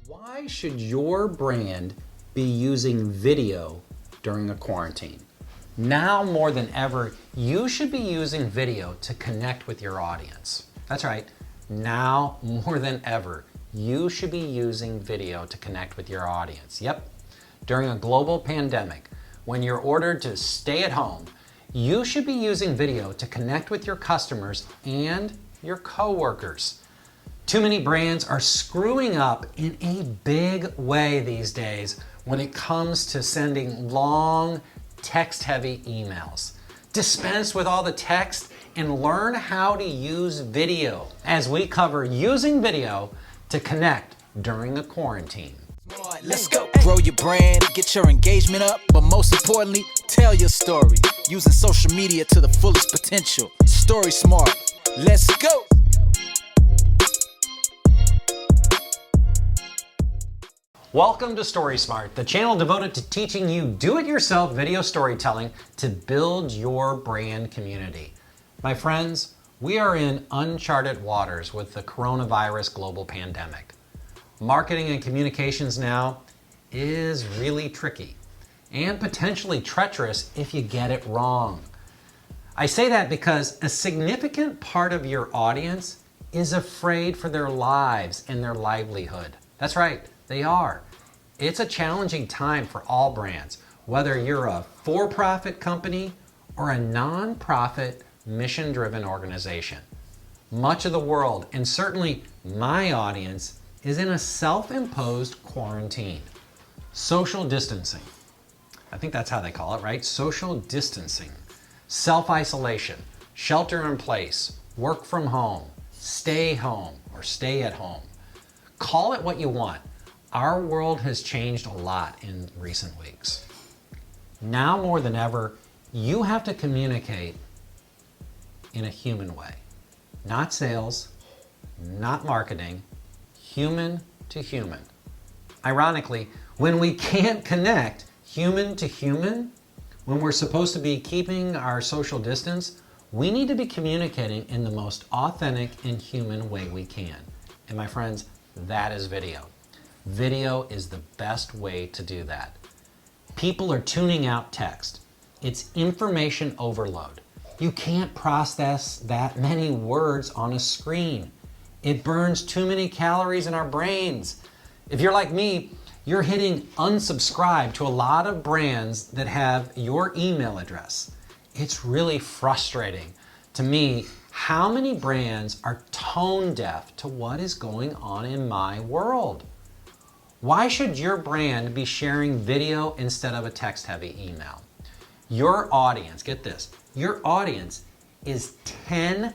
Why should your brand be using video during a quarantine? Now more than ever, you should be using video to connect with your audience. That's right. Now more than ever, you should be using video to connect with your audience. Yep. During a global pandemic, when you're ordered to stay at home, you should be using video to connect with your customers and your coworkers. Too many brands are screwing up in a big way these days when it comes to sending long, text-heavy emails. Dispense with all the text and learn how to use video as we cover using video to connect during a quarantine. Let's go. Grow your brand, get your engagement up, but most importantly, tell your story using social media to the fullest potential. StorySMART. Let's go. Welcome to StorySMART, the channel devoted to teaching you do-it-yourself video storytelling to build your brand community. My friends, we are in uncharted waters with the coronavirus global pandemic. Marketing and communications now is really tricky and potentially treacherous if you get it wrong. I say that because a significant part of your audience is afraid for their lives and their livelihood. That's right, they are. It's a challenging time for all brands, whether you're a for-profit company or a non-profit, mission-driven organization. Much of the world, and certainly my audience, is in a self-imposed quarantine. Social distancing. I think that's how they call it, right? Social distancing. Self-isolation, shelter in place, work from home, stay home, or stay at home. Call it what you want. Our world has changed a lot in recent weeks. Now more than ever, you have to communicate in a human way. Not sales, not marketing, human to human. Ironically, when we can't connect human to human, when we're supposed to be keeping our social distance, we need to be communicating in the most authentic and human way we can. And my friends, that is video. Video is the best way to do that. People are tuning out text. It's information overload. You can't process that many words on a screen. It burns too many calories in our brains. If you're like me, you're hitting unsubscribe to a lot of brands that have your email address. It's really frustrating to me how many brands are tone deaf to what is going on in my world. Why should your brand be sharing video instead of a text-heavy email? Your audience, get this, your audience is 10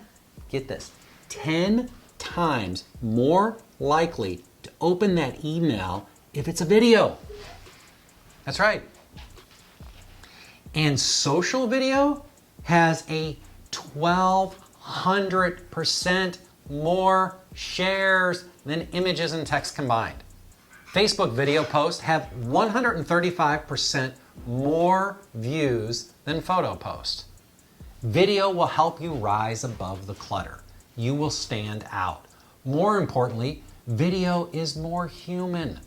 times more likely to open that email if it's a video. That's right. And social video has a 1,200% more shares than images and text combined. Facebook video posts have 135% more views than photo posts. Video will help you rise above the clutter. You will stand out. More importantly, video is more human.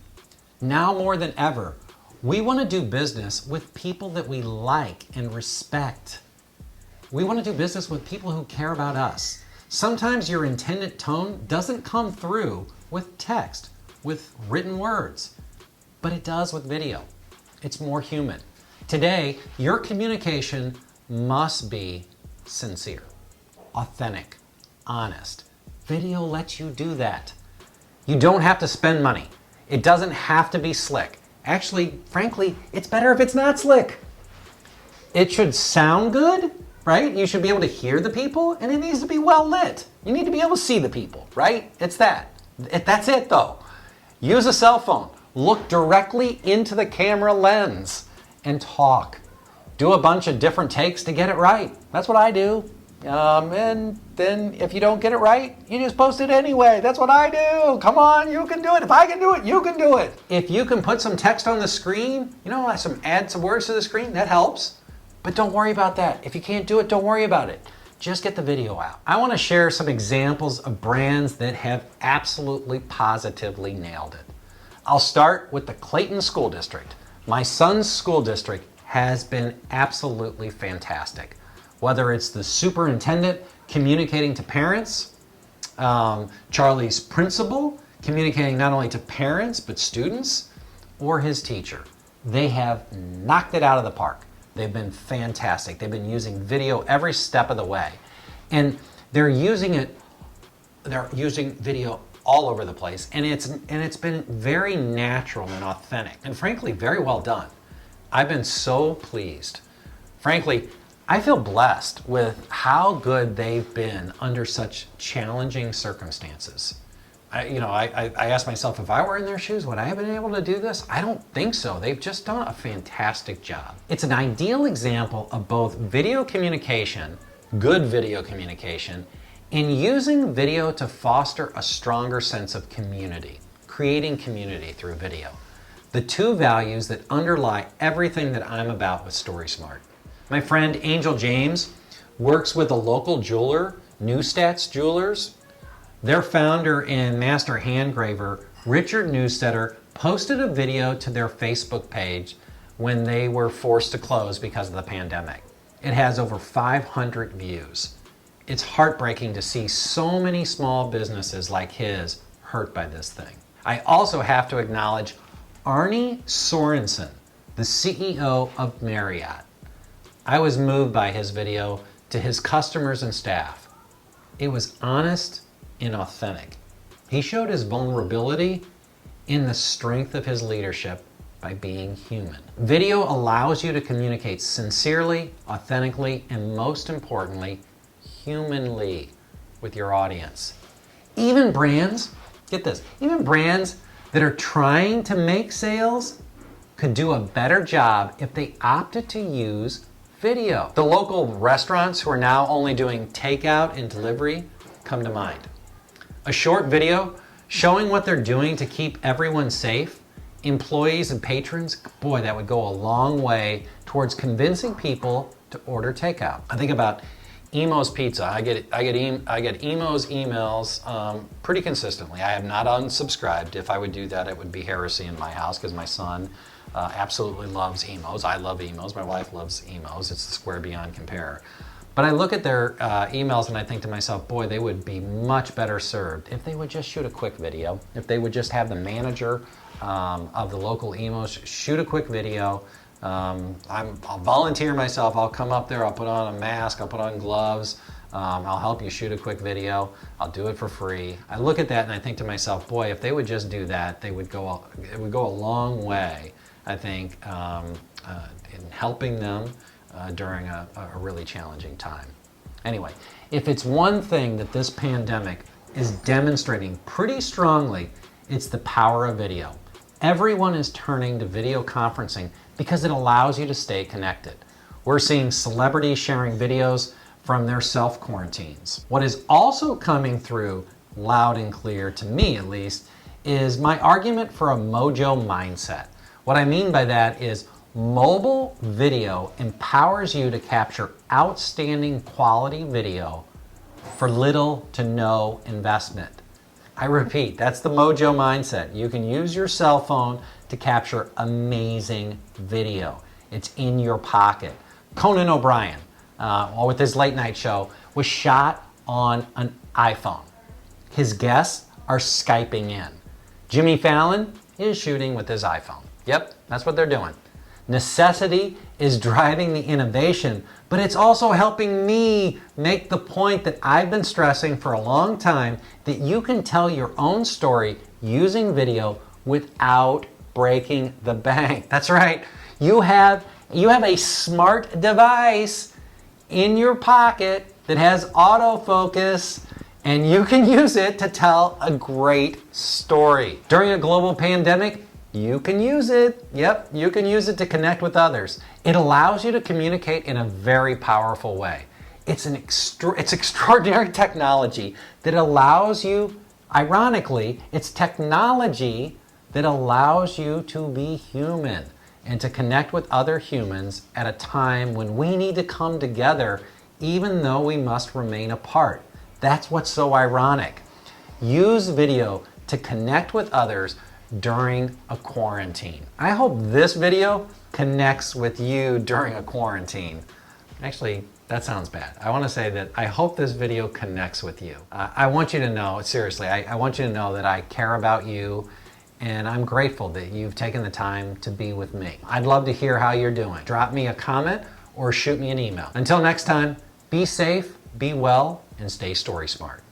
Now more than ever, we want to do business with people that we like and respect. We want to do business with people who care about us. Sometimes your intended tone doesn't come through with text, with written words, but it does with video. It's more human. Today, your communication must be sincere, authentic, honest. Video lets you do that. You don't have to spend money. It doesn't have to be slick. Actually, frankly, it's better if it's not slick. It should sound good, right? You should be able to hear the people, and it needs to be well lit. You need to be able to see the people, right? It's that. That's it though. Use a cell phone. Look directly into the camera lens and talk. Do a bunch of different takes to get it right. That's what I do. And then if you don't get it right, you just post it anyway. That's what I do. Come on, you can do it. If I can do it, you can do it. If you can put some text on the screen, add some words to the screen, that helps. But don't worry about that. If you can't do it, don't worry about it. Just get the video out. I want to share some examples of brands that have absolutely positively nailed it. I'll start with the Clayton School District. My son's school district has been absolutely fantastic. Whether it's the superintendent communicating to parents, Charlie's principal communicating not only to parents but students, or his teacher. They have knocked it out of the park. They've been fantastic. They've been using video every step of the way. And they're using video all over the place, and it's been very natural and authentic, and frankly, very well done. I've been so pleased. Frankly, I feel blessed with how good they've been under such challenging circumstances. I asked myself, if I were in their shoes, would I have been able to do this? I don't think so. They've just done a fantastic job. It's an ideal example of both video communication, good video communication, and using video to foster a stronger sense of community, creating community through video. The two values that underlie everything that I'm about with StorySMART. My friend Angel James works with a local jeweler, Newstats Jewelers. Their founder and master handgraver, Richard Newstetter, posted a video to their Facebook page when they were forced to close because of the pandemic. It has over 500 views. It's heartbreaking to see so many small businesses like his hurt by this thing. I also have to acknowledge Arnie Sorensen, the CEO of Marriott. I was moved by his video to his customers and staff. It was honest and authentic. He showed his vulnerability in the strength of his leadership by being human. Video allows you to communicate sincerely, authentically, and most importantly, humanly with your audience. Even brands, get this, even brands that are trying to make sales could do a better job if they opted to use video. The local restaurants who are now only doing takeout and delivery come to mind. A short video showing what they're doing to keep everyone safe, employees and patrons, boy, that would go a long way towards convincing people to order takeout. I think about Emo's Pizza. I get Emo's emails pretty consistently. I have not unsubscribed. If I would do that, it would be heresy in my house because my son absolutely loves Emo's. I love Emo's. My wife loves Emo's. It's the square beyond compare. But I look at their emails and I think to myself, boy, they would be much better served if they would just shoot a quick video, if they would just have the manager of the local Emo's shoot a quick video. I'll volunteer myself. I'll come up there. I'll put on a mask. I'll put on gloves. I'll help you shoot a quick video. I'll do it for free. I look at that and I think to myself, boy, if they would just do that, it would go a long way, I think, in helping them during a really challenging time. Anyway, if it's one thing that this pandemic is demonstrating pretty strongly, it's the power of video. Everyone is turning to video conferencing because it allows you to stay connected. We're seeing celebrities sharing videos from their self-quarantines. What is also coming through loud and clear, to me at least, is my argument for a Mojo Mindset. What I mean by that is mobile video empowers you to capture outstanding quality video for little to no investment. I repeat, that's the Mojo Mindset. You can use your cell phone to capture amazing video. It's in your pocket. Conan O'Brien, with his late night show, was shot on an iPhone. His guests are Skyping in. Jimmy Fallon is shooting with his iPhone. Yep, that's what they're doing. Necessity is driving the innovation, but it's also helping me make the point that I've been stressing for a long time, that you can tell your own story using video without breaking the bank. That's right. You have a smart device in your pocket that has autofocus, and you can use it to tell a great story. During a global pandemic, you can use it. Yep, you can use it to connect with others. It allows you to communicate in a very powerful way. It's extraordinary technology that allows you, ironically, it's technology that allows you to be human and to connect with other humans at a time when we need to come together even though we must remain apart. That's what's so ironic. Use video to connect with others during a quarantine. I hope this video connects with you during a quarantine. Actually, that sounds bad. I want to say that I hope this video connects with you. I want you to know, seriously, I want you to know that I care about you and I'm grateful that you've taken the time to be with me. I'd love to hear how you're doing. Drop me a comment or shoot me an email. Until next time, be safe, be well, and stay story smart.